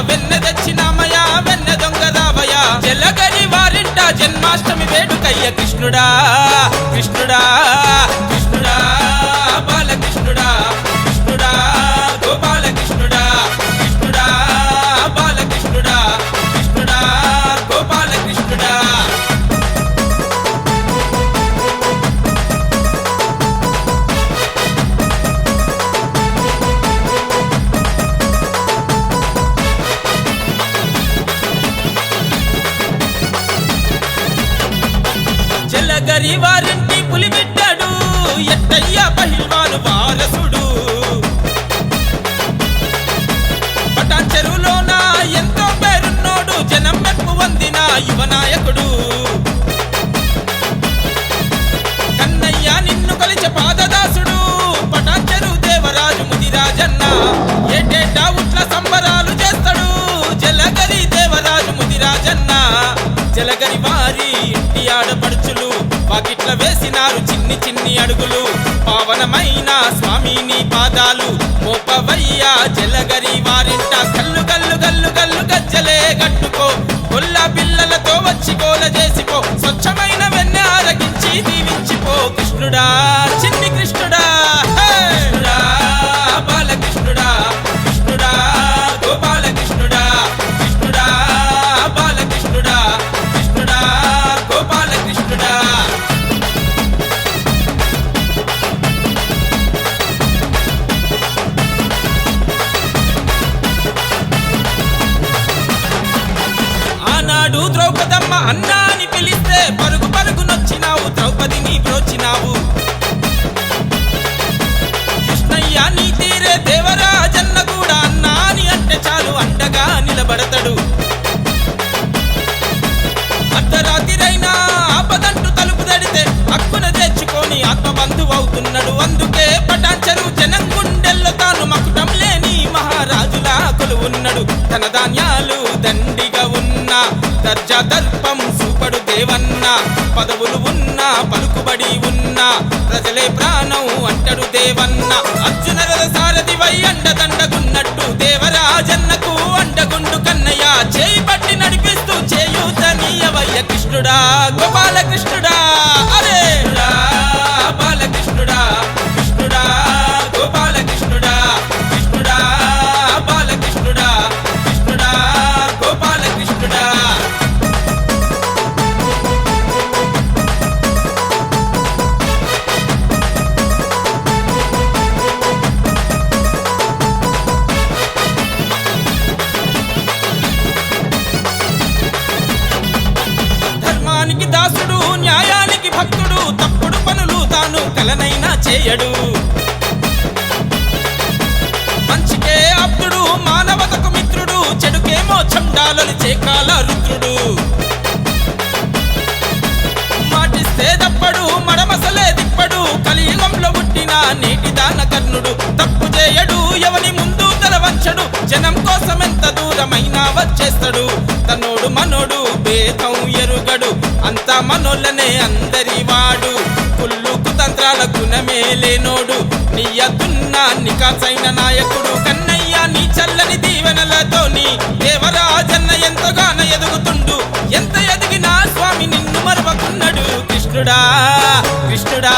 వెన్నె తెచ్చినామయ వెన్నె దొంగ రావయ జలగరి వారింట జన్మాష్టమి వేడుకయ్య కృష్ణుడా కృష్ణుడా కృష్ణుడా బాలకృష్ణుడా కృష్ణుడా గోపాలకృష్ణుడా కృష్ణుడా బాలకృష్ణుడా కృష్ణుడా గోపాలకృష్ణుడా జలగరి వారింటి పులి బిడ్డాడు ఎట్టయ్య పహిల్వాను వారసుడు పటాన్ చెరువులోన ఎంతో పేరున్నోడు జనం మెప్పు వందిన యువ నాయకుడు కన్నయ్య నిన్ను కలిచే పాదదాసుడు పటాన్ చెరువు దేవరాజు ముదిరాజన్న ఏటేటా ఉట్ల సంబరాలు చేస్తాడు జలగరి దేవరాజు ముదిరాజన్న జలగరి వారి ఇంటి ఆడపడుచులు వాకిట్ల వేసినారు చిన్ని చిన్ని అడుగులు పావనమైన స్వామిని పాదాలు మోపవయ్యా జలగరి వారింట గల్లు గల్లు గల్లు గల్లు గజ్జలే గట్టుకో కొల్ల పిల్లలతో వచ్చి కోల చేసిపో స్వచ్ఛమైన వెన్నె ఆరగించి దీవించిపో కృష్ణుడా చిన్ని కృష్ణుడా కృష్ణుడా బాలకృష్ణుడా కృష్ణుడా గోపాలకృష్ణుడా కృష్ణుడా బాలకృష్ణుడా కృష్ణుడా గోపాలకృష్ణుడా ఆనాడు ద్రౌపదమ్మ అన్నా అని పిలిస్తే పరుగు పరుగునొచ్చినావు ద్రౌపదిని బ్రోచినావు కృష్ణయ్య నీ తీరే దేవరాజన్న కూడా అన్నా అని అంటే చాలు అండగా నిలబడతాడు అర్ధరాత్రిరైనా ఆపదంటూ తలుపు తడితే హక్కున తెచ్చుకొని ఆత్మబంధువు అవుతున్నాడు అందుకే పటాన్ చెరువు జనం గుండెల్లో తాను మకుటం లేని మహారాజులా కొలువున్నాడు తన ధాన్యాలు దండిగా ఉన్న దర్జా దర్పం సూపడు దేవన్న పదవులు ఉన్న పలుకుబడి ఉన్న ప్రజలే ప్రాణం అంటడు దేవన్న అర్జున రథ సారథి వై అండదండగున్నట్టు దేవరాజన్నకు అండగుండు కన్నయ్య చేయి పట్టి నడిపిస్తూ చేయూతనీయవయ్య కృష్ణుడా గోపాలకృష్ణుడా అరే బాలకృష్ణుడా కృష్ణుడా గోపాలకృష్ణుడా కృష్ణుడా బాలకృష్ణుడా కృష్ణుడా గోపాలకృష్ణుడా ధర్మానికి దాసుడు న్యాయానికి భక్తుడు తప్పుడు పనులు తాను కలనైనా చేయడు మంచికే ఆప్తుడు మానవతకు మిత్రుడు చెడుకేమో చండాలని చేకాల రుద్రుడు మాటిస్తే తప్పడు మడమసలే తిప్పడు కలియుగంలో పుట్టిన నేటి దాన కర్ణుడు తప్పు చేయడు ఎవని ముందు తల వంచడు జనం కోసం ఎంత దూరమైనా వచ్చేస్తాడు తనోడు మనోడు భేదం ఎరుగడు అంతా మనోళ్ళనే అందరి వాడు కుళ్ళు కుతంత్రాల గుణమే లేనోడు నియతున్న నికాసైన నాయకుడు కన్నయ్య నీ చల్లని దీవెనలతోని దేవరాజన్న ఎంతగాన ఎదుగుతుండు ఎంత ఎదిగినా స్వామి నిన్ను మరవకున్నాడు కృష్ణుడా కృష్ణుడా